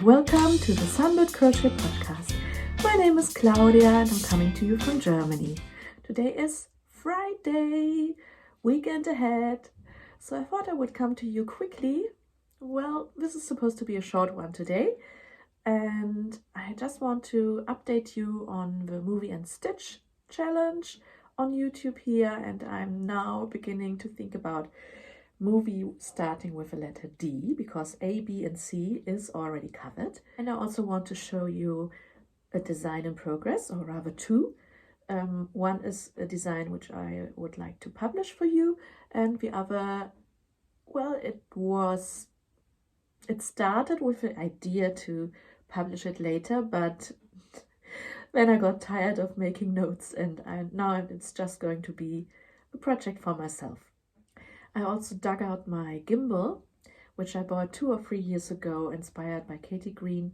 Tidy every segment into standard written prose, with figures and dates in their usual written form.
welcome to the Sunbirdcrochet podcast. My name is Claudia and I'm coming to you from Germany. Today is Friday, weekend ahead, so I thought I would come to you quickly. Well, this is supposed to be a short one today, and I just want to update you on the Movie and Stitch challenge on YouTube here, and I'm now beginning to think about movie starting with the letter D, because A, B and C is already covered. And I also want to show you a design in progress, or rather two. One is a design which I would like to publish for you, and the other, well, it started with the idea to publish it later, but then I got tired of making notes, and now it's just going to be a project for myself. I also dug out my gimbal, which I bought 2 or 3 years ago, inspired by Katie Green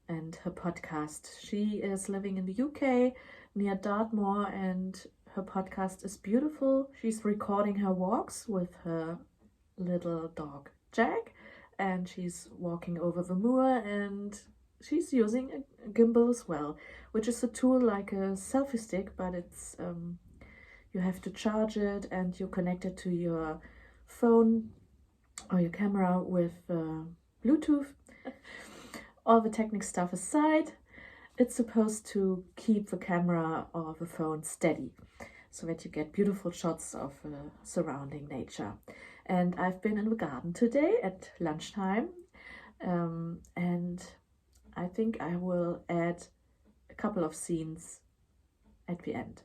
and her podcast. She is living in the UK near Dartmoor, and her podcast is beautiful. She's recording her walks with her little dog Jack, and she's walking over the moor, and she's using a gimbal as well, which is a tool like a selfie stick, but it's you have to charge it and you connect it to your phone or your camera with Bluetooth. All the technical stuff aside, it's supposed to keep the camera or the phone steady so that you get beautiful shots of surrounding nature. And I've been in the garden today at lunchtime, and I think I will add a couple of scenes at the end.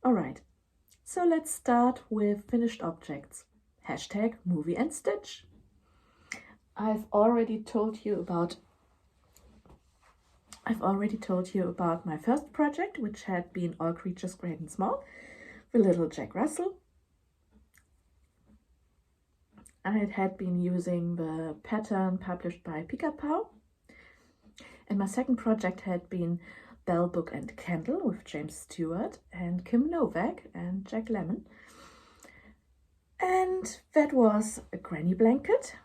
All right. So let's start with finished objects. Hashtag Movie and Stitch. I've already told you about my first project, which had been All Creatures Great and Small, the little Jack Russell. I had been using the pattern published by Pika-Pow. And my second project had been Bell, Book and Candle with James Stewart and Kim Novak and Jack Lemmon. And that was a granny blanket,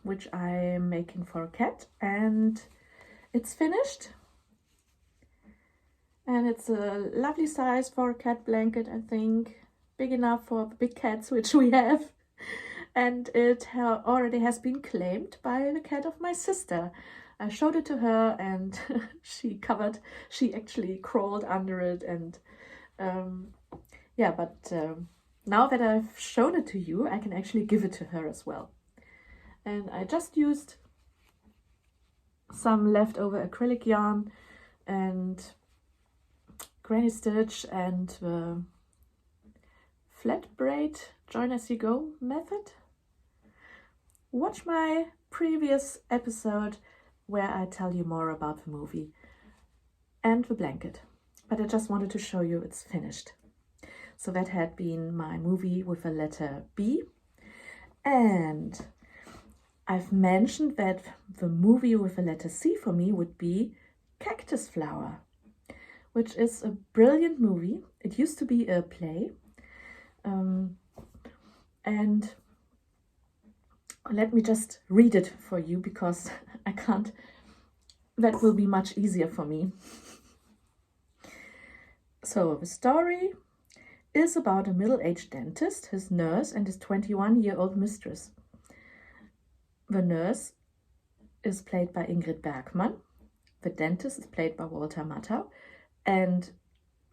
which I'm making for a cat, and it's finished. And it's a lovely size for a cat blanket, I think, big enough for the big cats which we have. And it already has been claimed by the cat of my sister. I showed it to her, and she actually crawled under it, and now that I've shown it to you, I can actually give it to her as well. And I just used some leftover acrylic yarn and granny stitch and flat braid join as you go method. Watch my previous episode where I tell you more about the movie and the blanket. But I just wanted to show you it's finished. So that had been my movie with the letter B. And I've mentioned that the movie with the letter C for me would be Cactus Flower, which is a brilliant movie. It used to be a play. And let me just read it for you, because I can't. That will be much easier for me. So the story is about a middle-aged dentist, his nurse, and his 21-year-old mistress. The nurse is played by Ingrid Bergman. The dentist is played by Walter Matthau. And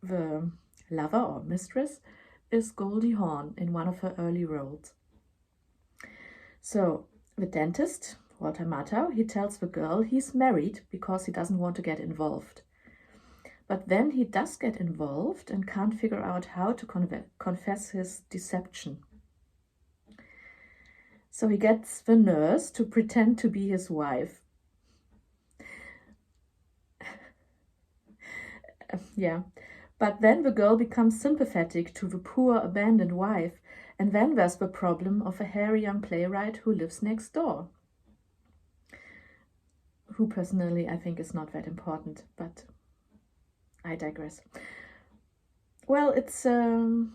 the lover or mistress is Goldie Hawn in one of her early roles. So the dentist, Walter Matthau, he tells the girl he's married because he doesn't want to get involved. But then he does get involved and can't figure out how to confess his deception. So he gets the nurse to pretend to be his wife. Yeah, but then the girl becomes sympathetic to the poor abandoned wife, and then there's the problem of a hairy young playwright who lives next door. Who personally I think is not that important, but I digress. Well, it's a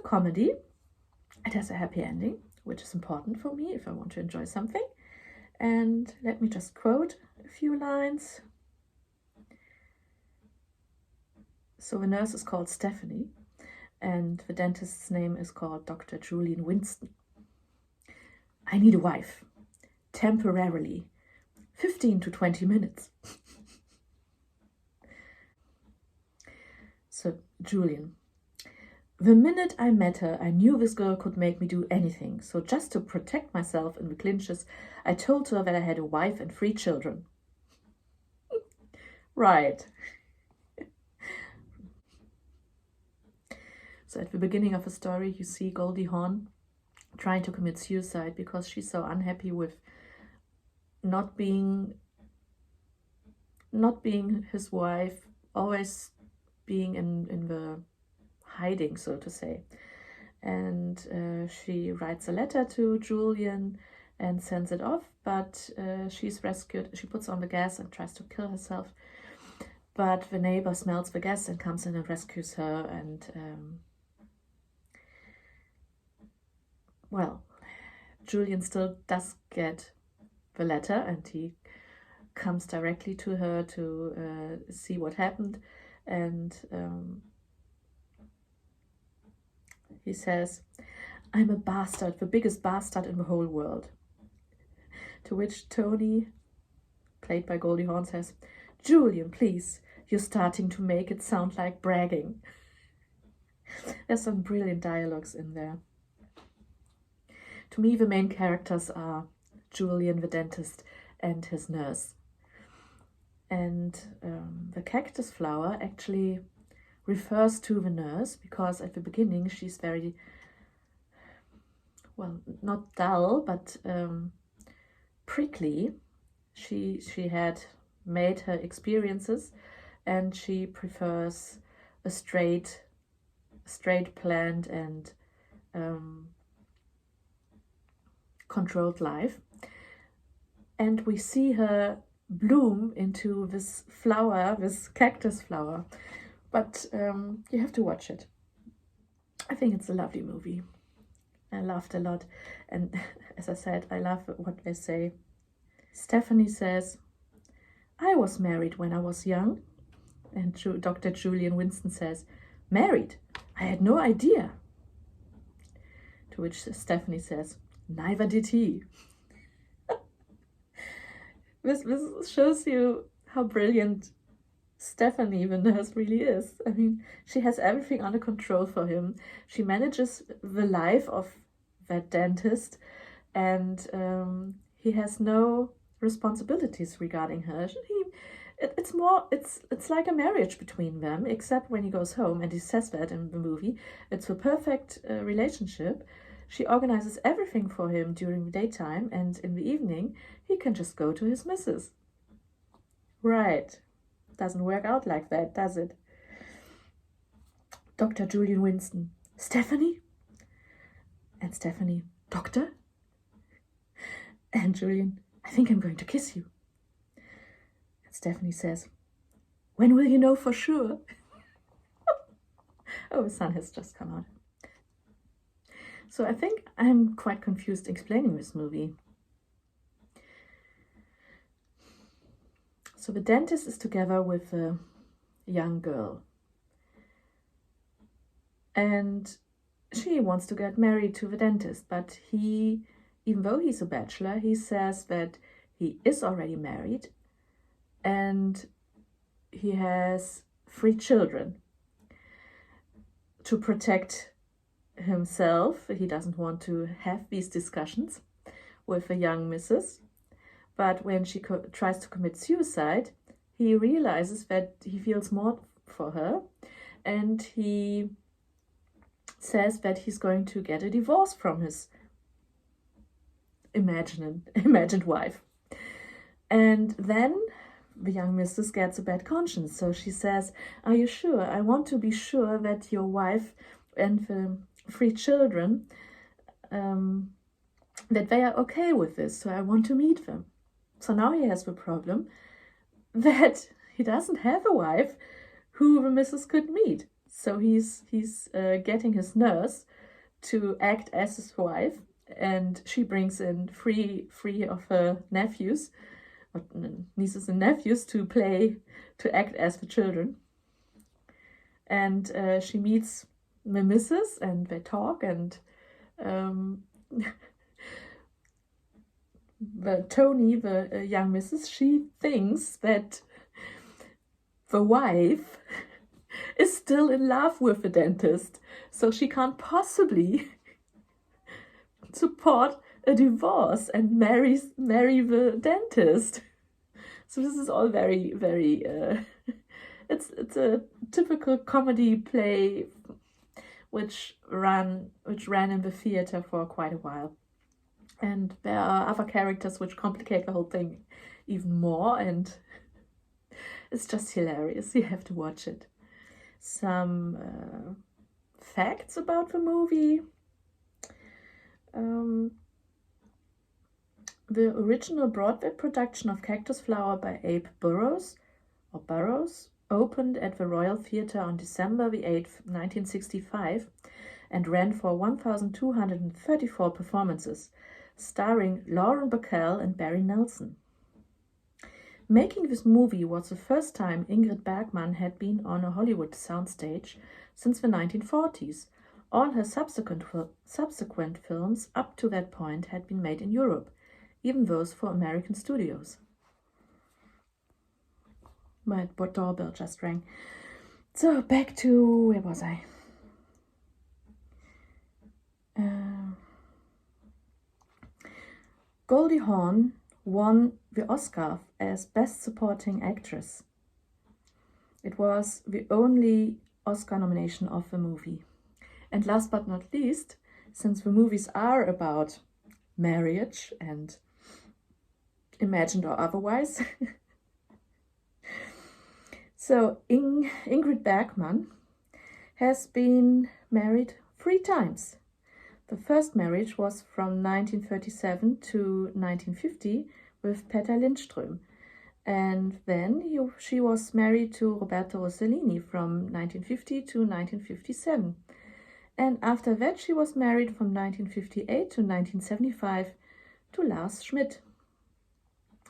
comedy. It has a happy ending. which is important for me if I want to enjoy something. And let me just quote a few lines. So the nurse is called Stephanie, and the dentist's name is called Dr. Julian Winston. I need a wife, temporarily, 15 to 20 minutes. So, Julian. The minute I met her, I knew this girl could make me do anything. So just to protect myself in the clinches, I told her that I had a wife and 3 children. Right. So at the beginning of the story, you see Goldie Hawn trying to commit suicide because she's so unhappy with not being his wife, always being in the hiding, so to say. And she writes a letter to Julian and sends it off, but she's rescued. She puts on the gas and tries to kill herself, but the neighbor smells the gas and comes in and rescues her. And well, Julian still does get the letter, and he comes directly to her to see what happened. And he says, I'm a bastard, the biggest bastard in the whole world. To which Tony, played by Goldie Hawn, says, Julian, please, you're starting to make it sound like bragging. There's some brilliant dialogues in there. To me, the main characters are Julian, the dentist, and his nurse. And the cactus flower actually refers to the nurse, because at the beginning she's very, well, not dull, but prickly. She had made her experiences, and she prefers a straight planned and controlled life. And we see her bloom into this flower, this cactus flower. But you have to watch it. I think it's a lovely movie. I laughed a lot. And as I said, I love what they say. Stephanie says, I was married when I was young. And Dr. Julian Winston says, married? I had no idea. To which Stephanie says, neither did he. This shows you how brilliant Stephanie, the nurse, really is. I mean, she has everything under control for him. She manages the life of that dentist, and he has no responsibilities regarding her. It's like a marriage between them, except when he goes home, and he says that in the movie. It's a perfect relationship. She organizes everything for him during the daytime, and in the evening, he can just go to his missus. Right. Doesn't work out like that, does it? Dr. Julian Winston, Stephanie? And Stephanie, Doctor? And Julian, I think I'm going to kiss you. And Stephanie says, when will you know for sure? Oh, the sun has just come out. So I think I'm quite confused explaining this movie. So the dentist is together with a young girl. And she wants to get married to the dentist, but he, even though he's a bachelor, he says that he is already married and he has 3 children. To protect himself, he doesn't want to have these discussions with a young missus. But when she tries to commit suicide, he realizes that he feels more for her, and he says that he's going to get a divorce from his imagined wife. And then the young missus gets a bad conscience, so she says, are you sure? I want to be sure that your wife and the 3 children, that they are okay with this, so I want to meet them. So now he has the problem that he doesn't have a wife who the missus could meet. So he's getting his nurse to act as his wife, and she brings in three of her nephews, or nieces and nephews, to act as the children. And she meets the missus and they talk, and Tony, the young missus, she thinks that the wife is still in love with the dentist, so she can't possibly support a divorce and marry the dentist. So this is all very, very it's a typical comedy play which ran in the theater for quite a while. And there are other characters which complicate the whole thing even more, and it's just hilarious. You have to watch it. Some facts about the movie. The original Broadway production of Cactus Flower by Abe Burrows opened at the Royal Theatre on December the 8th, 1965, and ran for 1,234 performances, starring Lauren Bacall and Barry Nelson. Making this movie was the first time Ingrid Bergman had been on a Hollywood soundstage since the 1940s. All her subsequent films up to that point had been made in Europe, even those for American studios. My doorbell just rang. So back to, where was I? Goldie Hawn won the Oscar as Best Supporting Actress. It was the only Oscar nomination of the movie. And last but not least, since the movies are about marriage and imagined or otherwise, so Ingrid Bergman has been married 3 times. The first marriage was from 1937 to 1950 with Peter Lindström, and then she was married to Roberto Rossellini from 1950 to 1957. And after that, she was married from 1958 to 1975 to Lars Schmidt.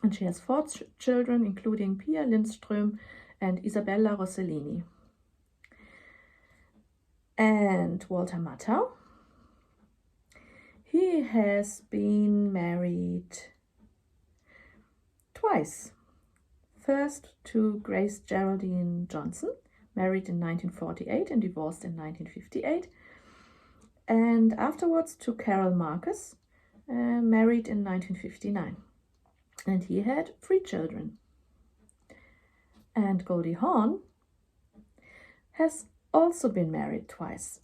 And she has 4 children, including Pia Lindström and Isabella Rossellini. And Walter Matthau, he has been married twice. First to Grace Geraldine Johnson, married in 1948 and divorced in 1958. And afterwards to Carol Marcus, married in 1959. And he had 3 children. And Goldie Hawn has also been married twice.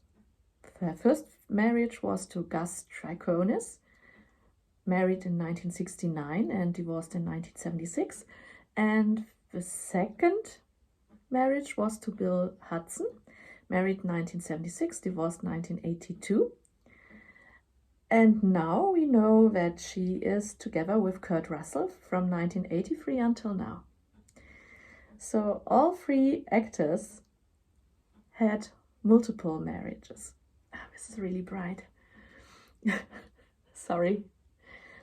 Her first marriage was to Gus Triconis, married in 1969 and divorced in 1976. And the second marriage was to Bill Hudson, married 1976, divorced 1982. And now we know that she is together with Kurt Russell from 1983 until now. So all 3 actors had multiple marriages. This is really bright. Sorry.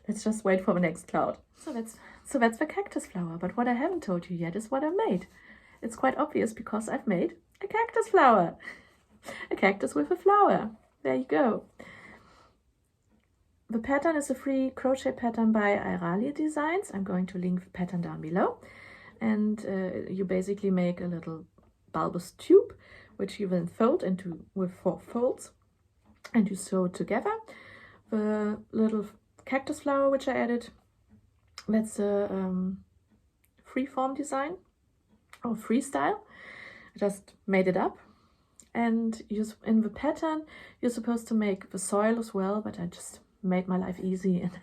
Let's just wait for the next cloud. So that's the cactus flower. But what I haven't told you yet is what I made. It's quite obvious because I've made a cactus flower. A cactus with a flower. There you go. The pattern is a free crochet pattern by Airalia Designs. I'm going to link the pattern down below. And you basically make a little bulbous tube, which you then fold with 4 folds, and you sew it together. The little cactus flower which I added, that's a freeform design or freestyle. I just made it up, and in the pattern you're supposed to make the soil as well, but I just made my life easy and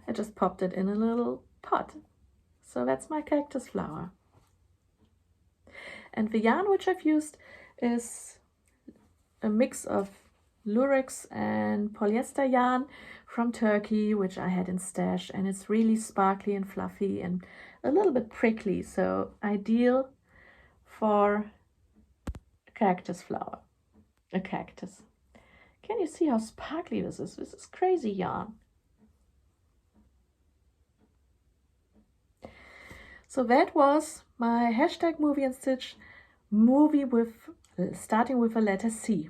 I just popped it in a little pot. So that's my cactus flower. And the yarn which I've used is a mix of Lurex and polyester yarn from Turkey, which I had in stash, and it's really sparkly and fluffy and a little bit prickly, so ideal for a cactus flower. A cactus. Can you see how sparkly this is? This is crazy yarn. So that was my hashtag movie and stitch movie with starting with a letter C.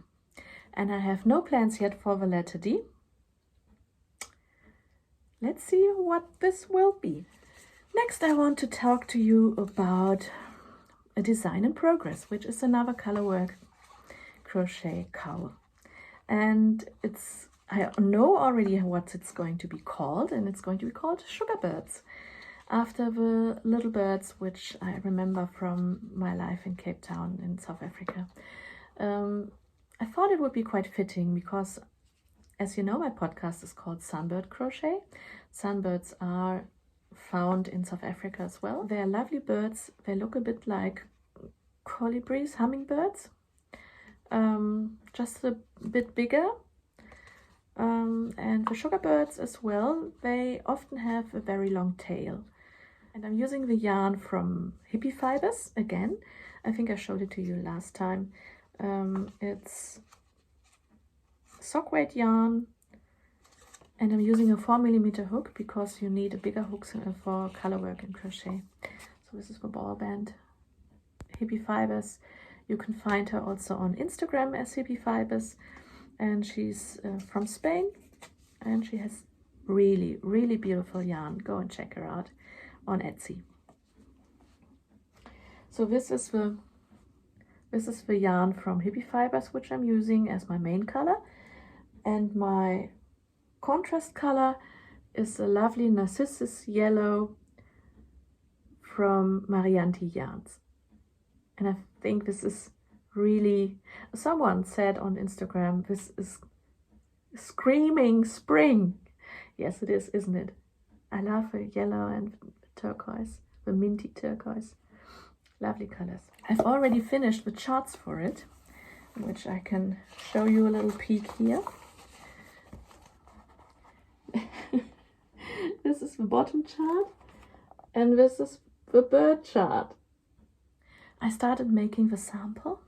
And I have no plans yet for the letter D. Let's see what this will be. Next, I want to talk to you about a design in progress, which is another colorwork crochet cowl. And I know already what it's going to be called, and it's going to be called Sugar Birds, after the little birds which I remember from my life in Cape Town in South Africa. I thought it would be quite fitting because, as you know, my podcast is called Sunbirdcrochet. Sunbirds are found in South Africa as well. They are lovely birds. They look a bit like colibris, hummingbirds, just a bit bigger. And the sugar birds as well, they often have a very long tail. And I'm using the yarn from Hippie Fibers again. I think I showed it to you last time. It's sock weight yarn, and I'm using a 4mm hook because you need a bigger hook for colorwork and crochet. So this is the ball band, Hippie Fibers. You can find her also on Instagram as Hippie Fibers, and she's from Spain, and she has really, really beautiful yarn. Go and check her out on Etsy. So this is the yarn from Hippie Fibers, which I'm using as my main color, and my contrast color is a lovely Narcissus yellow from Marianti Yarns. And I think this is really, someone said on Instagram, this is screaming spring. Yes, it is, isn't it? I love the yellow and turquoise, the minty turquoise. Lovely colors. I've already finished the charts for it, which I can show you a little peek here. This is the bottom chart, and this is the bird chart. I started making the sample.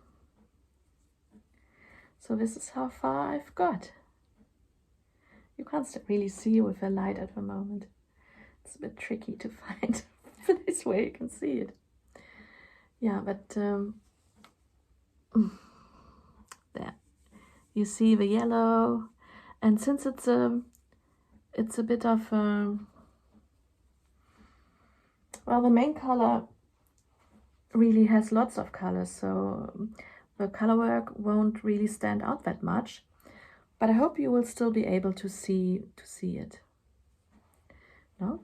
So this is how far I've got. You can't really see with the light at the moment. It's a bit tricky to find. This way you can see it. Yeah, but there. You see the yellow, and since it's a bit of well, the main color really has lots of colors, so the color work won't really stand out that much, but I hope you will still be able to see it. No?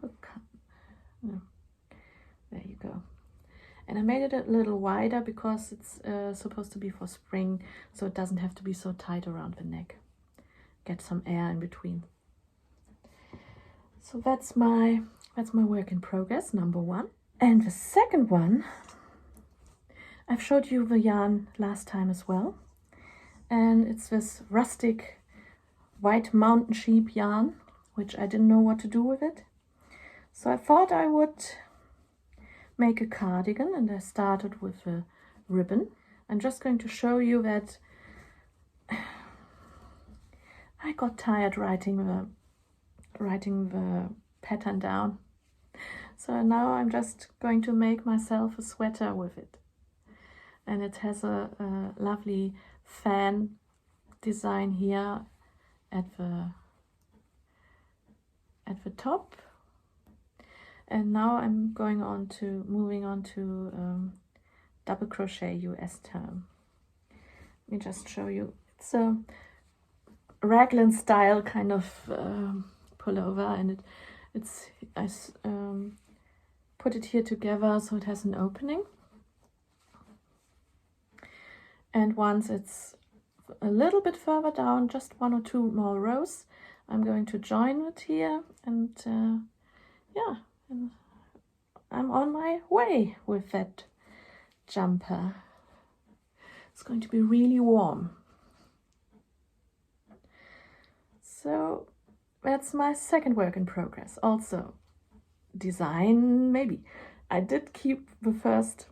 No. There you go. And I made it a little wider because it's supposed to be for spring, so it doesn't have to be so tight around the neck. Get some air in between. So that's my work in progress, number one. And the second one, I've showed you the yarn last time as well, and it's this rustic white mountain sheep yarn, which I didn't know what to do with it. So I thought I would make a cardigan, and I started with a ribbon. I'm just going to show you that I got tired writing the pattern down. So now I'm just going to make myself a sweater with it. And it has a lovely fan design here at the top. And now I'm moving on to double crochet US term. Let me just show you. It's a raglan style kind of pullover, and I put it here together so it has an opening. And once it's a little bit further down, just 1 or 2 more rows, I'm going to join it here, and yeah, and I'm on my way with that jumper. It's going to be really warm. So that's my second work in progress. Also design, maybe. I did keep the first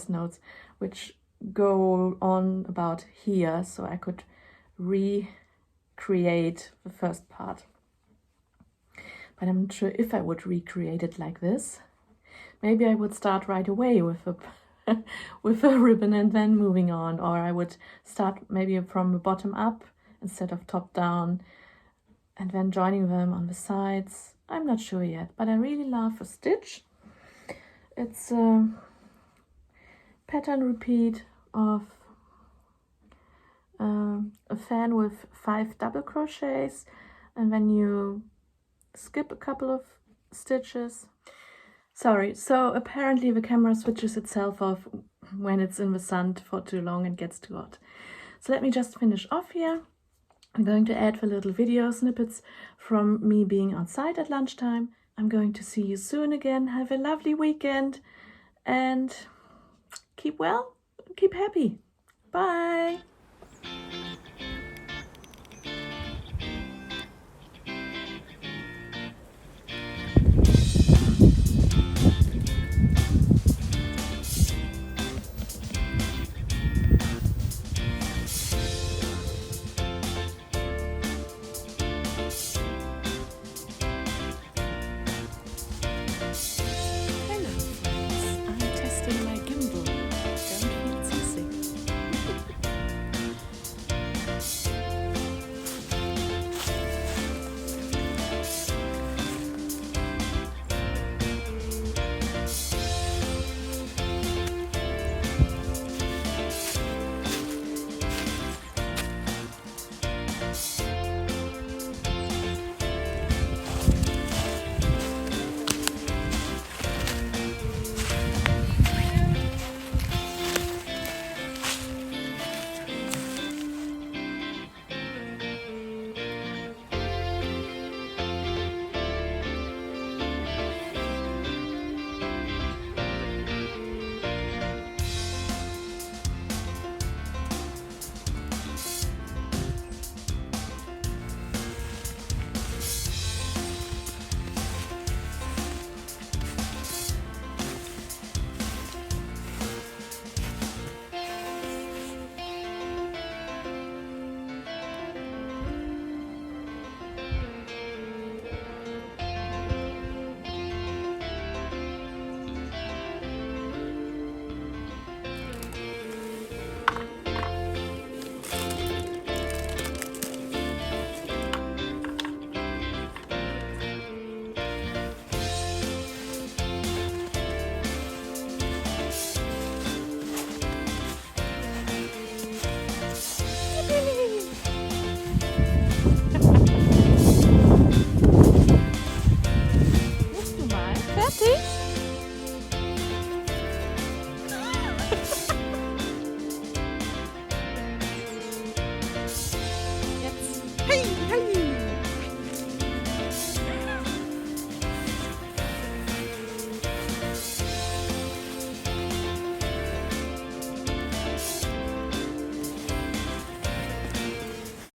notes, which go on about here so I could recreate the first part. But I'm not sure if I would recreate it like this. Maybe I would start right away with a with a ribbon and then moving on, or I would start maybe from the bottom up instead of top down and then joining them on the sides. I'm not sure yet, but I really love the stitch. It's a pattern repeat of a fan with 5 double crochets, and then you skip a couple of stitches. Sorry, so apparently the camera switches itself off when it's in the sun for too long and gets too hot. So let me just finish off here. I'm going to add the little video snippets from me being outside at lunchtime. I'm going to see you soon again. Have a lovely weekend and keep well, keep happy. Bye.